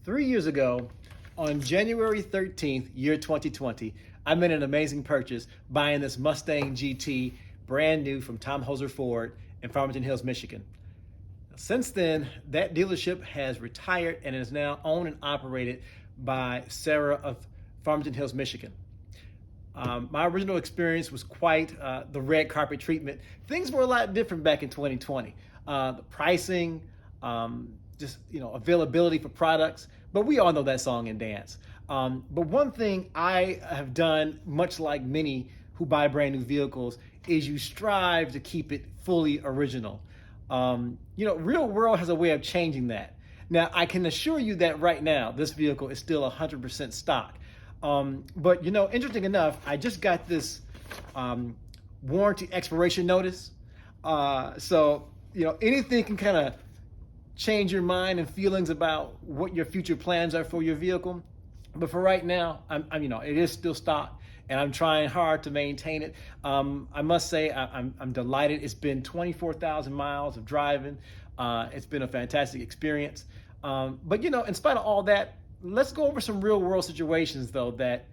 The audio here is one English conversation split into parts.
Three years ago, on January 13th, year 2020, I made an amazing purchase buying this Mustang GT, brand new from Tom Hoser Ford in Farmington Hills, Michigan. Since then, that dealership has retired and is now owned and operated by Sarah of Farmington Hills, Michigan. My original experience was quite the red carpet treatment. Things were a lot different back in 2020. The pricing, just availability for products, but we all know that song and dance. But one thing I have done, much like many who buy brand new vehicles, is you strive to keep it fully original. Real world has a way of changing that. Now, I can assure you that right now, this vehicle is still 100% stock. But interesting enough, I just got this warranty expiration notice. So anything can kind of change your mind and feelings about what your future plans are for your vehicle. But for right now, it is still stock, and I'm trying hard to maintain it. I must say, I'm delighted. It's been 24,000 miles of driving. It's been a fantastic experience. But in spite of all that, let's go over some real world situations though that,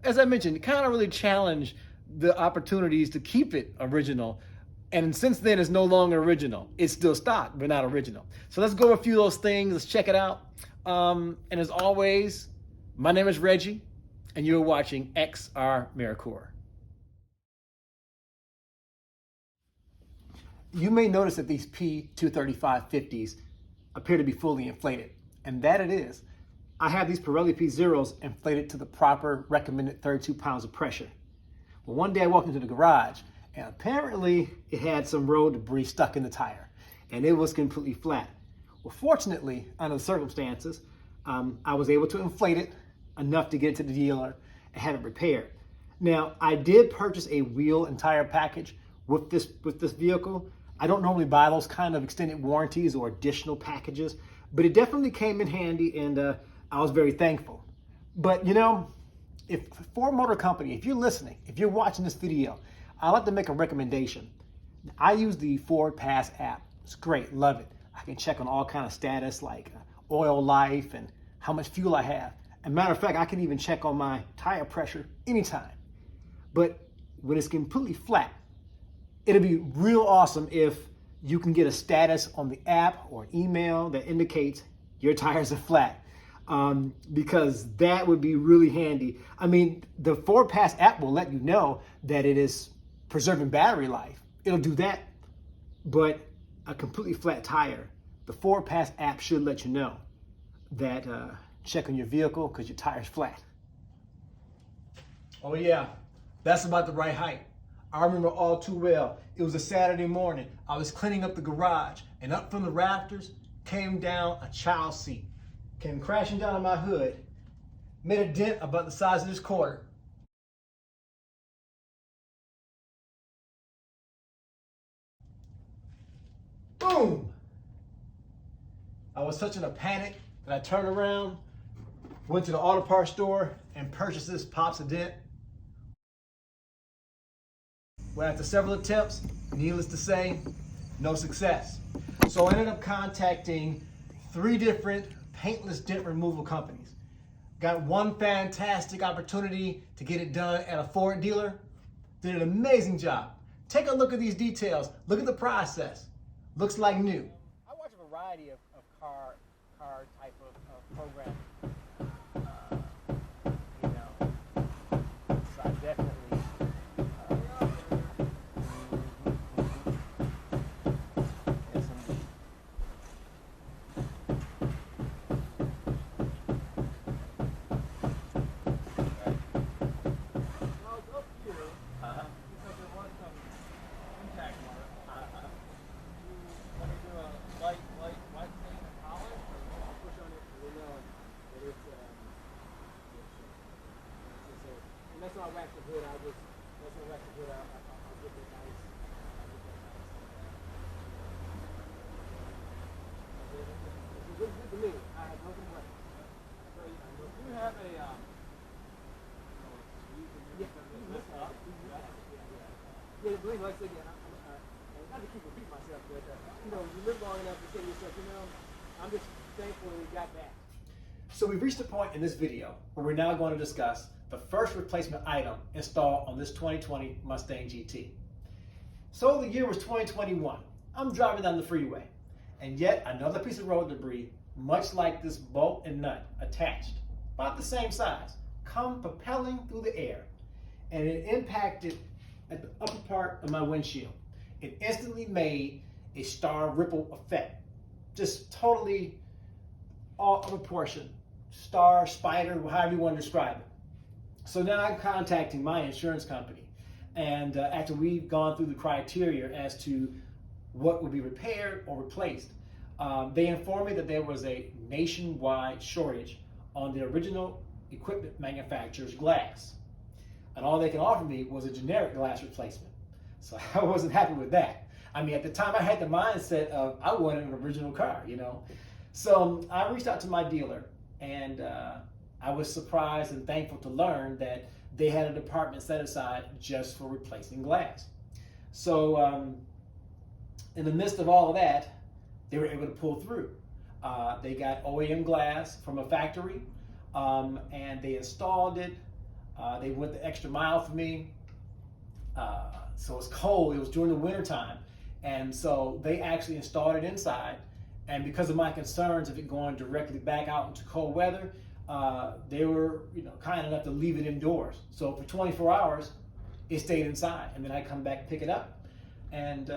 as I mentioned, kind of really challenge the opportunities to keep it original. And since then, it's no longer original. It's still stock, but not original. So let's go over a few of those things. Let's check it out. And as always, my name is Reggie, and you're watching XR Miracore. You may notice that these P235-50s appear to be fully inflated, and that it is. I have these Pirelli P0s inflated to the proper recommended 32 pounds of pressure. Well, one day I walked into the garage, and apparently it had some road debris stuck in the tire, and it was completely flat. Well, fortunately, under the circumstances, I was able to inflate it enough to get it to the dealer and have it repaired. Now, I did purchase a wheel and tire package with this vehicle. I don't normally buy those kind of extended warranties or additional packages, but it definitely came in handy, and I was very thankful. But if Ford Motor Company, if you're listening, if you're watching this video, I'd like to make a recommendation. I use the Ford Pass app. It's great, love it. I can check on all kind of status like oil life and how much fuel I have. As a matter of fact, I can even check on my tire pressure anytime. But when it's completely flat, it'd be real awesome if you can get a status on the app or email that indicates your tires are flat. Because that would be really handy. I mean, the Ford Pass app will let you know that it is preserving battery life. It'll do that, but a completely flat tire, the Ford Pass app should let you know that check on your vehicle because your tire's flat. Oh yeah, that's about the right height. I remember all too well. It was a Saturday morning. I was cleaning up the garage, and up from the rafters came down a child seat. Came crashing down on my hood, made a dent about the size of this quarter. Boom! I was such in a panic that I turned around, went to the auto parts store, and purchased this Pops a Dent. Well, after several attempts, needless to say, no success. So I ended up contacting 3 different paintless dent removal companies. Got one fantastic opportunity to get it done at a Ford dealer. Did an amazing job. Take a look at these details. Look at the process. Looks like new. I watch a variety of car type of programs. So I definitely yes, indeed. hood, I'll just, once I wrap the hood out, I'll get that nice. It looks good to me. I have no complaints. So, you have a, yeah, yeah, believe like I said, not to keep repeating myself, but you live long enough to say to yourself, I'm just thankful we got that. So we've reached a point in this video where we're now going to discuss the first replacement item installed on this 2020 Mustang GT. So the year was 2021. I'm driving down the freeway, and yet another piece of road debris, much like this bolt and nut attached, about the same size, come propelling through the air, and it impacted at the upper part of my windshield. It instantly made a star ripple effect, just totally all of proportion, star, spider, however you want to describe it. So now I'm contacting my insurance company, and after we've gone through the criteria as to what would be repaired or replaced, they informed me that there was a nationwide shortage on the original equipment manufacturer's glass, and all they can offer me was a generic glass replacement. So I wasn't happy with that. I mean, at the time I had the mindset of I wanted an original car, So I reached out to my dealer, and I was surprised and thankful to learn that they had a department set aside just for replacing glass. So in the midst of all of that, they were able to pull through. They got OEM glass from a factory, and they installed it. They went the extra mile for me. So it's cold, it was during the winter time. And so they actually installed it inside. And because of my concerns of it going directly back out into cold weather, they were kind enough to leave it indoors. So for 24 hours, it stayed inside. And then I come back, pick it up, and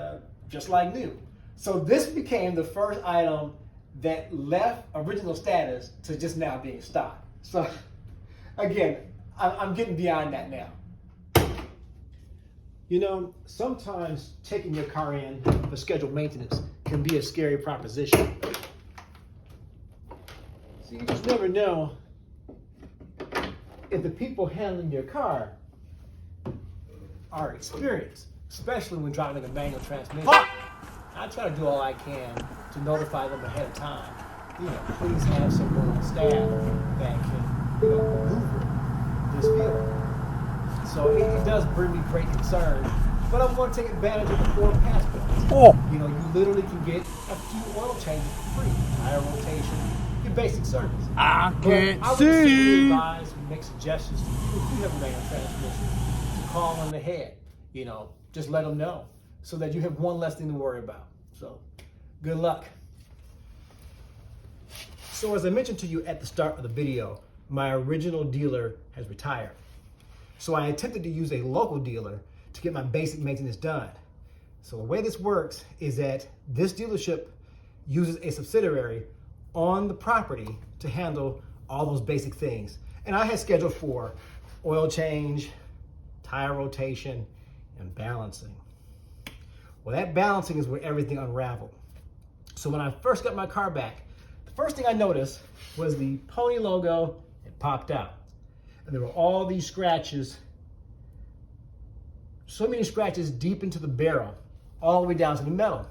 just like new. So this became the first item that left original status to just now being stock. So again, I'm getting beyond that now. Sometimes taking your car in for scheduled maintenance can be a scary proposition. So you just never know if the people handling your car are experienced, especially when driving a manual transmission. I try to do all I can to notify them ahead of time. Please have someone on staff that can, maneuver this vehicle. So it does bring me great concern, but I'm going to take advantage of the Ford Passport. You literally can get a few oil changes for free, tire rotation, your basic service. I would simply advise and make suggestions to you if you have a manual transmission to call on the head. Just let them know so that you have one less thing to worry about. So good luck. So as I mentioned to you at the start of the video, my original dealer has retired. So I attempted to use a local dealer to get my basic maintenance done. So the way this works is that this dealership uses a subsidiary on the property to handle all those basic things. And I had scheduled for oil change, tire rotation, and balancing. Well, that balancing is where everything unraveled. So when I first got my car back, the first thing I noticed was the pony logo. It popped out. And there were all these scratches, so many scratches deep into the barrel, all the way down to the metal,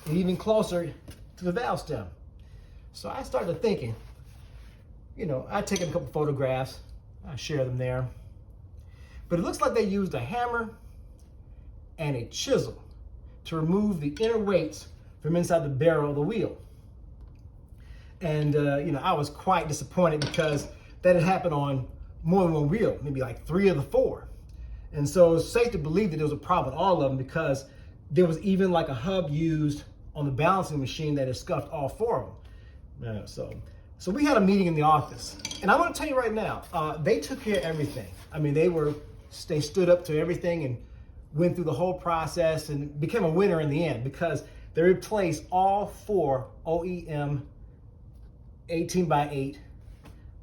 and even closer to the valve stem. So I started thinking, I'd taken a couple photographs, I share them there, but it looks like they used a hammer and a chisel to remove the inner weights from inside the barrel of the wheel. And I was quite disappointed because that had happened on more than one wheel, maybe like 3 of the 4. And so it's safe to believe that there was a problem with all of them because there was even like a hub used on the balancing machine that had scuffed all 4 of them. So we had a meeting in the office, and I'm going to tell you right now, they took care of everything. I mean, they stood up to everything and went through the whole process and became a winner in the end because they replaced all 4 OEM 18x8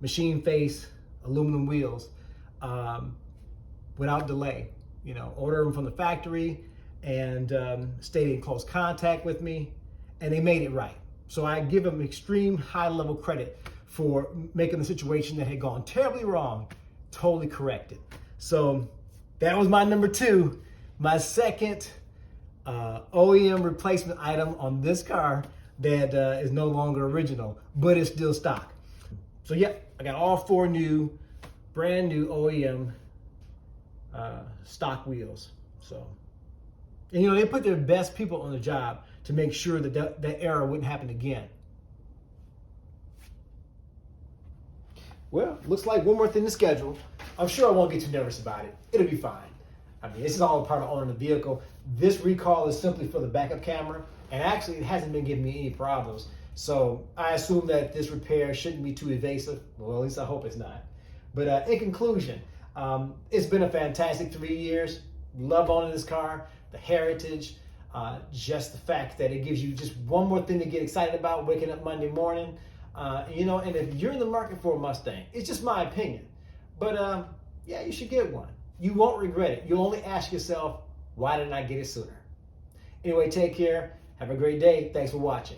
machine face aluminum wheels without delay. Ordered them from the factory and stayed in close contact with me, and they made it right. So I give them extreme high level credit for making the situation that had gone terribly wrong totally corrected. So That was my number 2, my second OEM replacement item on this car that is no longer original, but it's still stock. So yeah, I got all 4 new, brand new OEM stock wheels. So, and you know, they put their best people on the job to make sure that that error wouldn't happen again. Well, looks like one more thing to schedule. I'm sure I won't get too nervous about it. It'll be fine. I mean, this is all a part of owning the vehicle. This recall is simply for the backup camera, and actually it hasn't been giving me any problems. So I assume that this repair shouldn't be too evasive. Well, at least I hope it's not. But in conclusion, it's been a fantastic 3 years. Love owning this car, the heritage, just the fact that it gives you just one more thing to get excited about waking up Monday morning. You know, and if you're in the market for a Mustang, it's just my opinion. But yeah, you should get one. You won't regret it. You'll only ask yourself, why didn't I get it sooner? Anyway, take care. Have a great day. Thanks for watching.